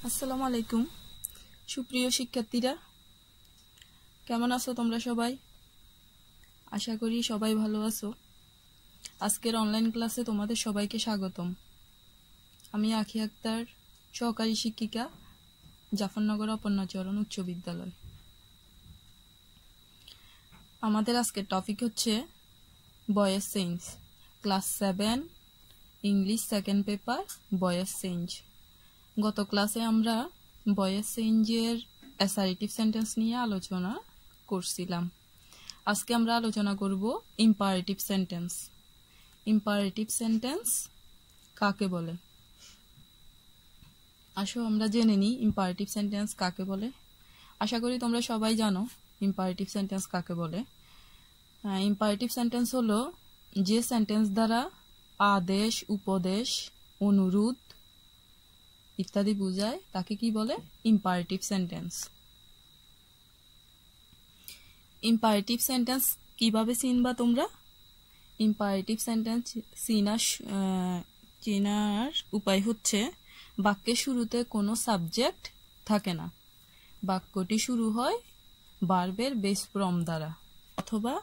আসসালামু আলাইকুম সুপ্রিয় শিক্ষার্থীরা, কেমন আছো তোমরা সবাই? আশা করি সবাই ভালো আছো। আজকের অনলাইন ক্লাসে তোমাদের সবাইকে স্বাগতম। আমি আখি আক্তার, সহকারী শিক্ষিকা, জাফরনগর অপর্ণাচরণ উচ্চ বিদ্যালয়। আমাদের আজকের টপিক হচ্ছে voice change, class 7 English second paper voice change. গত ক্লাসে আমরা ভয়েস চেঞ্জের অ্যাসার্টিভ সেন্টেন্স নিয়ে আলোচনা করছিলাম। আজকে আমরা আলোচনা করব ইম্পারেটিভ সেন্টেন্স। ইম্পারেটিভ সেন্টেন্স কাকে বলে? আসো আমরা জেনে নিই ইম্পারেটিভ সেন্টেন্স কাকে বলে। আশা করি তোমরা সবাই জানো ইম্পারেটিভ সেন্টেন্স কাকে বলে। ইম্পারেটিভ সেন্টেন্স হলো যে সেন্টেন্স দ্বারা আদেশ, উপদেশ, অনুরোধ ইত্যাদি বোঝায় তাকে কি বলে? Imperative sentence. ইম্পারেটিভ সেন্টেন্স কিভাবে চিনবা তোমরা? ইম্পারেটিভ সেন্টেন্স চেনার উপায় হচ্ছে বাক্যের শুরুতে কোনো সাবজেক্ট থাকে না, বাক্যটি শুরু হয় ভার্বের বেস ফর্ম দ্বারা অথবা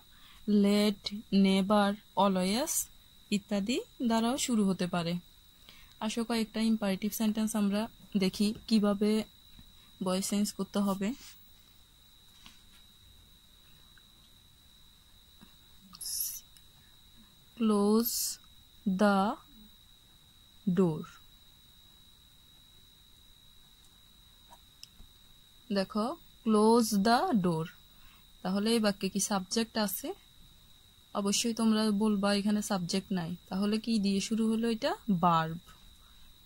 লেট, নেভার, অলওয়েজ ইত্যাদি দ্বারাও শুরু হতে পারে। আসো কয়েকটা ইম্পারেটিভ সেন্টেন্স আমরা দেখি কিভাবে ভয়েস চেঞ্জ করতে হবে। Close the door. দেখো ক্লোজ দ্য ডোর, তাহলে এই বাক্যে কি সাবজেক্ট আছে? অবশ্যই তোমরা বলবা এখানে সাবজেক্ট নাই, তাহলে কি দিয়ে শুরু হলো? এটা ভার্ব,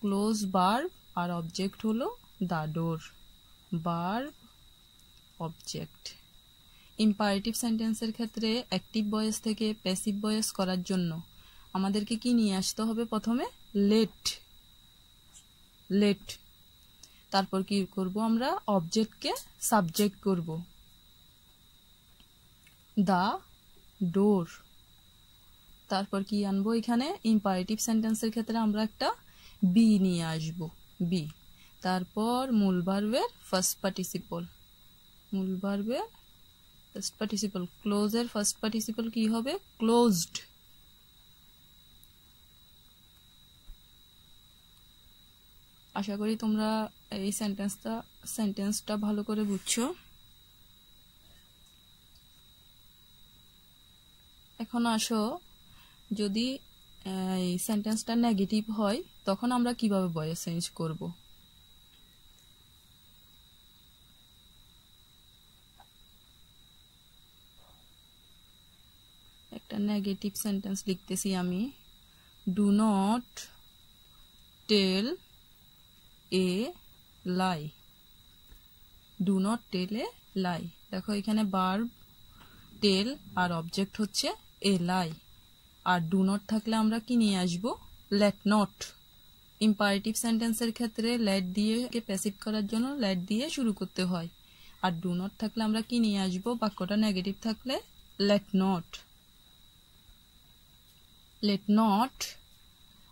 ক্লোজ ভার্ব, আর অবজেক্ট হলো the door, verb object. Imperative সেন্টেন্সের ক্ষেত্রে অ্যাক্টিভ ভয়েস থেকে প্যাসিভ ভয়েস করার জন্য আমাদেরকে কি নিয়ে আসতে হবে? প্রথমে লেট, লেট, তারপর কি করব? আমরা অবজেক্টকে সাবজেক্ট করব, দ্য ডোর। তারপর কি আনবো? এখানে ইম্পারেটিভ সেন্টেন্সের ক্ষেত্রে আমরা একটা বি নিয়ে আসব, বি। তারপর মূল ভার্বের ফার্স্ট পার্টিসিপল, মূল ভার্বের ফার্স্ট পার্টিসিপল, ক্লোজের ফার্স্ট পার্টিসিপল কি হবে? ক্লোজড। আশা করি তোমরা এই সেন্টেন্সটা ভালো করে বুঝছো। এখন আসো, যদি এই সেন্টেন্সটা নেগেটিভ হয় তখন আমরা কিভাবে ভয়েস চেঞ্জ করব? একটা নেগেটিভ সেন্টেন্স লিখতেছি আমি। Do not tell a lie, do not tell a lie. দেখো এখানে ভার্ব টেল আর অবজেক্ট হচ্ছে এ লাই, আর ডু নট থাকলে আমরা কি নিয়ে আসব? Let not. ইম্পারেটিভ সেন্টেন্সের ক্ষেত্রে লেট দিয়ে প্যাসিভ করার জন্য লেট দিয়ে শুরু করতে হয়, আর ডু নট থাকলে আমরা কি নিয়ে আসব? বাক্যটা নেগেটিভ থাকলে লেট নট, লেট নট।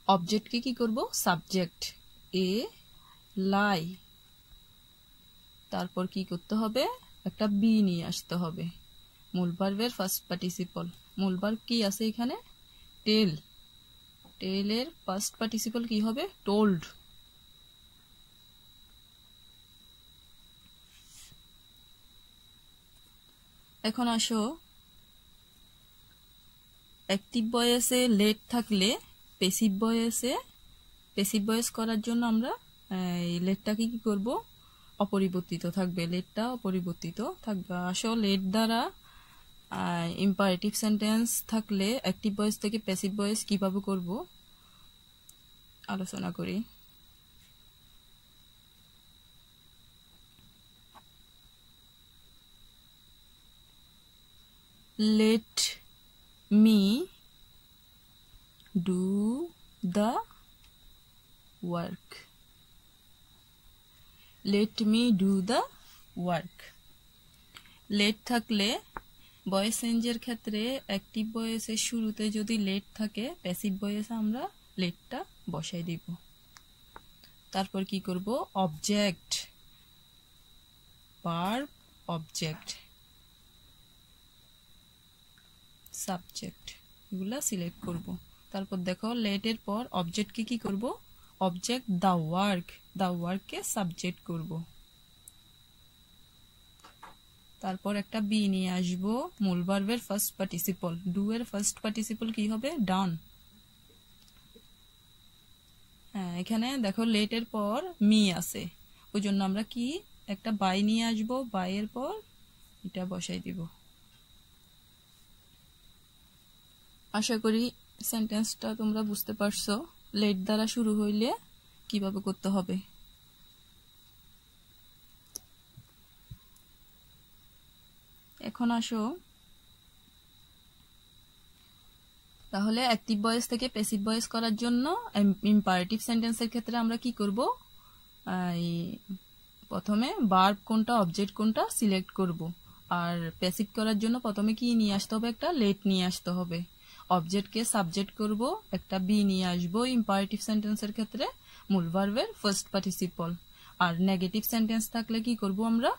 অবজেক্টকে কি করব? সাবজেক্ট এ লাই। তারপর কি করতে হবে? একটা বি নিয়ে আসতে হবে, মূল ভার্বের ফার্স্ট পার্টিসিপল। মূল ভার্ব কি আছে এখানে? টেল, টেলের ফার্স্ট পার্টিসিপল কি হবে? টোল্ড। এখন আসো, অ্যাক্টিভ ভয়েসে লেট থাকলে প্যাসিভ ভয়েস করার জন্য আমরা এই লেটটাকে কি করব? অপরিবর্তিত থাকবে, লেটটা অপরিবর্তিত থাকবে। আসো লেট দ্বারা ইম্পারেটিভ সেন্টেন্স থাকলে অ্যাক্টিভ ভয়েস থেকে প্যাসিভ ভয়েস কিভাবে করব আলোচনা করি। Let me do the work, let me do the work. Let থাকলে ভয়েস চেঞ্জের ক্ষেত্রে অ্যাক্টিভ ভয়েসের শুরুতে যদি লেট থাকে প্যাসিভ ভয়েসে আমরা লেটটা বসাই দিব। তারপর কি করব, অবজেক্ট, ভার্ব, অবজেক্ট, সাবজেক্ট, এগুলা সিলেক্ট করব। তারপর দেখো লেটের পর অবজেক্টকে কি করব, অবজেক্ট দ্য ওয়ার্ক, দ্য ওয়ার্ককে সাবজেক্ট করব। তারপর একটা বি নিয়ে আসব, মূল ভার্বের ফার্স্ট পার্টিসিপল, ডু এর ফার্স্ট পার্টিসিপল কি হবে, ডান। হ্যাঁ, এখানে দেখো লেটের পর মি আছে, ওই জন্য আমরা কি একটা বাই নিয়ে আসব, বাইয়ের পর এটা বসাই দিব। আশা করি সেন্টেন্সটা তোমরা বুঝতে পারছো, লেট দ্বারা শুরু হইলে কিভাবে করতে হবে। এখন আসো, তাহলে অ্যাক্টিভ ভয়েস থেকে প্যাসিভ ভয়েস করার জন্য ইম্পারেটিভ সেন্টেন্সের ক্ষেত্রে আমরা কি করব, প্রথমে ভার্ব কোনটা অবজেক্ট কোনটা সিলেক্ট করব। আর প্যাসিভ করার জন্য প্রথমে কি নিয়ে আসতে হবে, একটা লেট নিয়ে আসতে হবে। অবজেক্টকে সাবজেক্ট করব, একটা বি নিয়ে আসবো ইম্পারেটিভ সেন্টেন্সের ক্ষেত্রে, মূল ভার্বের ফার্স্ট পার্টিসিপল। আর নেগেটিভ সেন্টেন্স থাকলে কি করব আমরা,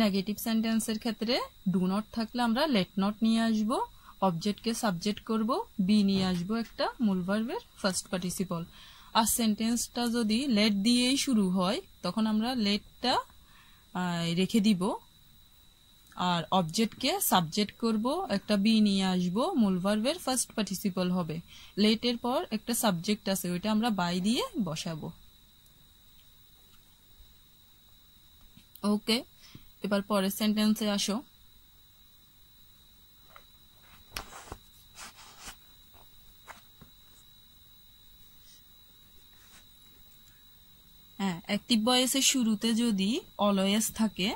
নেগেটিভ সেন্টেন্সের ক্ষেত্রে ডু নট থাকলে আমরা লেট নট নিয়ে আসব, অবজেক্টকে সাবজেক্ট করব, বি নিয়ে আসব একটা মূল ভার্বের ফার্স্ট পার্টিসিপল। আর সেন্টেন্সটা যদি লেট দিয়েই শুরু হয় তখন আমরা লেটটা রেখে দিব, আর অবজেক্টকে সাবজেক্ট করব, একটা বি নিয়ে আসব, মূল ভার্বের ফার্স্ট পার্টিসিপল হবে। লেটের পর একটা সাবজেক্ট আছে, ওইটা আমরা বাই দিয়ে বসাবো। ওকে, এবার পরের সেন্টেন্সে আসো। হ্যাঁ, অ্যাক্টিভ ভয়েসের শুরুতে যদি অলওয়েজ থাকে,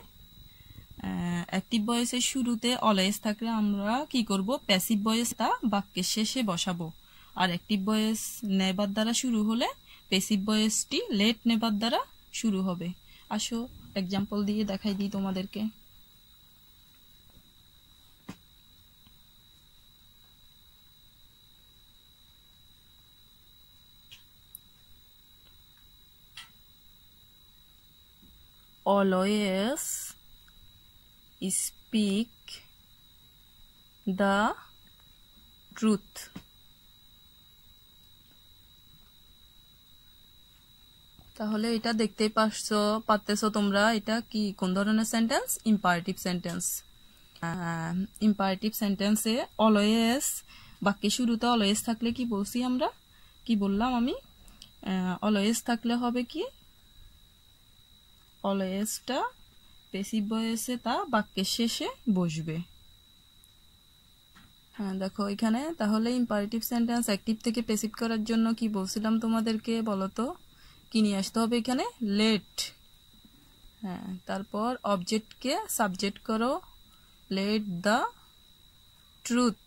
অ্যাক্টিভ ভয়েসের শুরুতে অলওয়েজ থাকলে আমরা কি করব, প্যাসিভ ভয়েসটা বাক্যের শেষে বসাবো। আর অ্যাক্টিভ ভয়েস নেবার দ্বারা শুরু হলে প্যাসিভ ভয়েসটি লেট নেবার দ্বারা শুরু হবে। আসো এক্সাম্পল দিয়ে দেখাই দিই তোমাদেরকে। Always speak the truth. তাহলে এটা দেখতেই পারতেছো তোমরা, এটা কি কোন ধরনের সেন্টেন্স, ইম্পারেটিভ সেন্টেন্স। ইম্পারেটিভ সেন্টেন্সে অলওয়েজ, বাক্যের শুরুতে অলওয়েজ থাকলে কি বলছি আমরা, কি বললাম আমি, অলওয়েজ থাকলে হবে কি, অলওয়েজটা প্যাসিভ ভয়েসে তা বাক্যের শেষে বসবে। হ্যাঁ দেখো এখানে, তাহলে ইম্পারেটিভ সেন্টেন্স অ্যাক্টিভ থেকে প্যাসিভ করার জন্য কি বলছিলাম তোমাদেরকে, বলতো কি নিয়ে আসতে হবে এখানে, লেট। হ্যাঁ, তারপর অবজেক্টকে সাবজেক্ট করো, লেট দ্য ট্রুথ।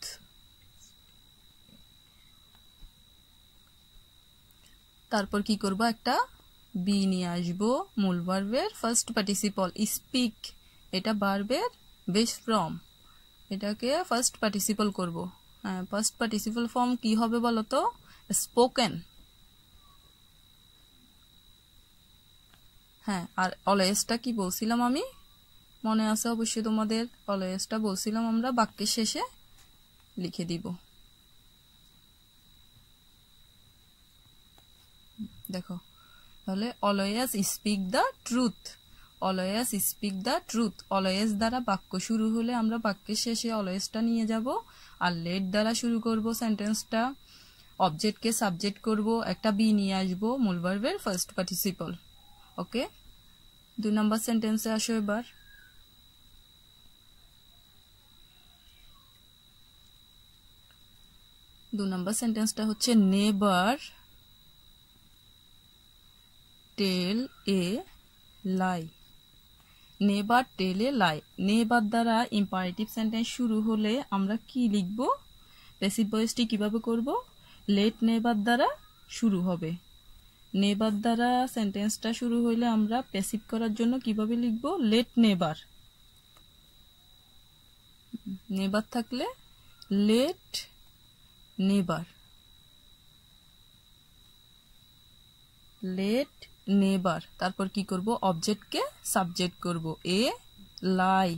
তারপর কি করব, একটা বি নিয়ে আসবো, মূল ভার্বের ফার্স্ট পার্টিসিপল, স্পিক, এটা ভার্বের বেস ফর্ম, এটাকে ফার্স্ট পার্টিসিপল করব। হ্যাঁ, ফার্স্ট পার্টিসিপল ফর্ম কি হবে বলতো, স্পোকেন। হ্যাঁ, আর অলওয়েজটা কি বলছিলাম আমি, মনে আছে অবশ্যই তোমাদের, অলওয়েজটা বলছিলাম আমরা বাক্যের শেষে লিখে দিব। দেখো তাহলে always speak the truth, always speak the truth, always দ্বারা বাক্য শুরু হলে আমরা বাক্যের শেষে অলওয়েজটা নিয়ে যাব। আর লেট দ্বারা শুরু করব সেন্টেন্সটা, অবজেক্টকে সাবজেক্ট করব, একটা বি নিয়ে আসবো, মূল ভার্বের ফার্স্ট পার্টিসিপল। ওকে, 2 নম্বর সেন্টেন্সে আসো এবার। দু নম্বর সেন্টেন্সটা হচ্ছে never tell a lie, never tell a lie. Never দ্বারা ইম্পারেটিভ সেন্টেন্স শুরু হলে আমরা কি লিখব, প্যাসিভ ভয়েসটি কিভাবে করব, লেট নেভার দ্বারা শুরু হবে। নেভার দ্বারা সেন্টেন্সটা শুরু হইলে আমরা প্যাসিভ করার জন্য কিভাবে লিখব, লেট নেভার। নেভার থাকলে লেট নেভার। লেট নেবার, তারপর কি করব, অবজেক্টকে সাবজেক্ট করব, এ লাই,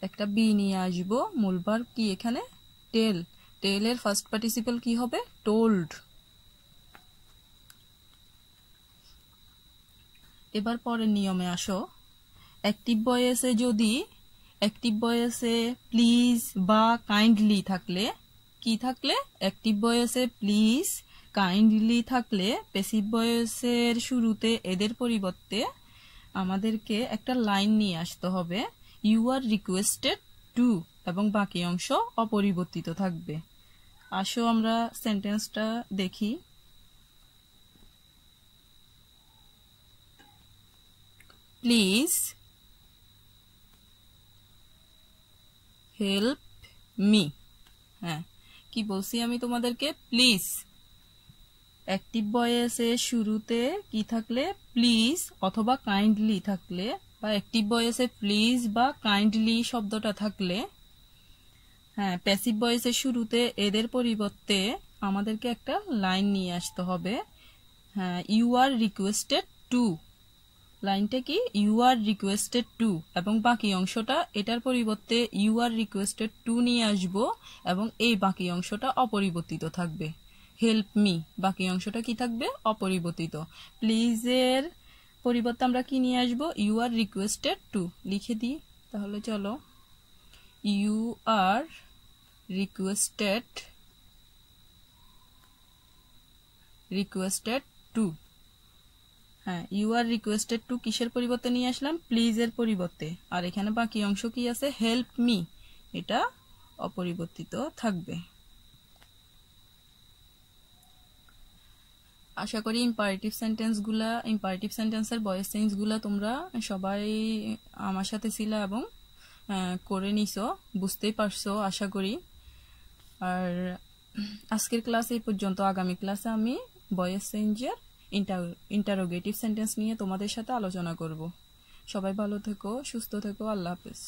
একটা বি নিয়ে আসবো, মূল ভার্ব কি এখানে টেল, টেলের ফার্স্ট পার্টিসিপল কি হবে, টোল্ড। এবার পরের নিয়মে আসো, অ্যাক্টিভ ভয়েসে যদি অ্যাক্টিভ ভয়েসে প্লিজ বা কাইন্ডলি থাকলে, কি থাকলে, অ্যাক্টিভ ভয়েসে প্লিজ কাইন্ডলি থাকলে প্যাসিভ ভয়েসের শুরুতে এদের পরিবর্তে আমাদেরকে একটা লাইন নিয়ে আসতে হবে, ইউ আর রিকোয়েস্টেড টু, এবং বাকি অংশ অপরিবর্তিত থাকবে। আসো আমরা সেন্টেন্সটা দেখি। প্লিজ হেল্প মি, হ্যাঁ কি বলছি আমি তোমাদেরকে, প্লিজ অ্যাক্টিভ ভয়েসের শুরুতে কি থাকলে, প্লিজ অথবা কাইন্ডলি থাকলে, বা অ্যাক্টিভ ভয়েসে প্লিজ বা কাইন্ডলি শব্দটা থাকলে, হ্যাঁ প্যাসিভ ভয়েসের শুরুতে এদের পরিবর্তে আমাদেরকে একটা লাইন নিয়ে আসতে হবে, হ্যাঁ ইউ আর রিকোয়েস্টেড টু, লাইনটা কি, ইউ আর রিকোয়েস্টেড টু, এবং বাকি অংশটা এটার পরিবর্তে ইউ আর রিকোয়েস্টেড টু নিয়ে আসবো, এবং এই বাকি অংশটা অপরিবর্তিত থাকবে, হেল্প মি, বাকি অংশটা কি থাকবে, অপরিবর্তিত। প্লিজের পরিবর্তে আমরা কি নিয়ে আসবো, ইউ আর রিকোয়েস্টেড টু, লিখে দিই তাহলে, চলো, ইউ আর রিকোয়েস্টেড টু, হ্যাঁ ইউ আর রিকোয়েস্টেড টু কিসের পরিবর্তে নিয়ে আসলাম, প্লিজ এর পরিবর্তে, আর এখানে বাকি অংশ কি আছে, হেল্প মি, এটা অপরিবর্তিত থাকবে। আশা করি ইম্পারেটিভ সেন্টেন্সের ভয়েস চেঞ্জ গুলা তোমরা সবাই আমার সাথে ছিল এবং করে নিছো, বুঝতেই পারছো আশা করি। আর আজকের ক্লাস এই পর্যন্ত, আগামী ক্লাসে আমি ভয়েস চেঞ্জের ইন্টারোগেটিভ সেন্টেন্স নিয়ে তোমাদের সাথে আলোচনা করব। সবাই ভালো থেকো, সুস্থ থেকো, আল্লাহ হাফেজ।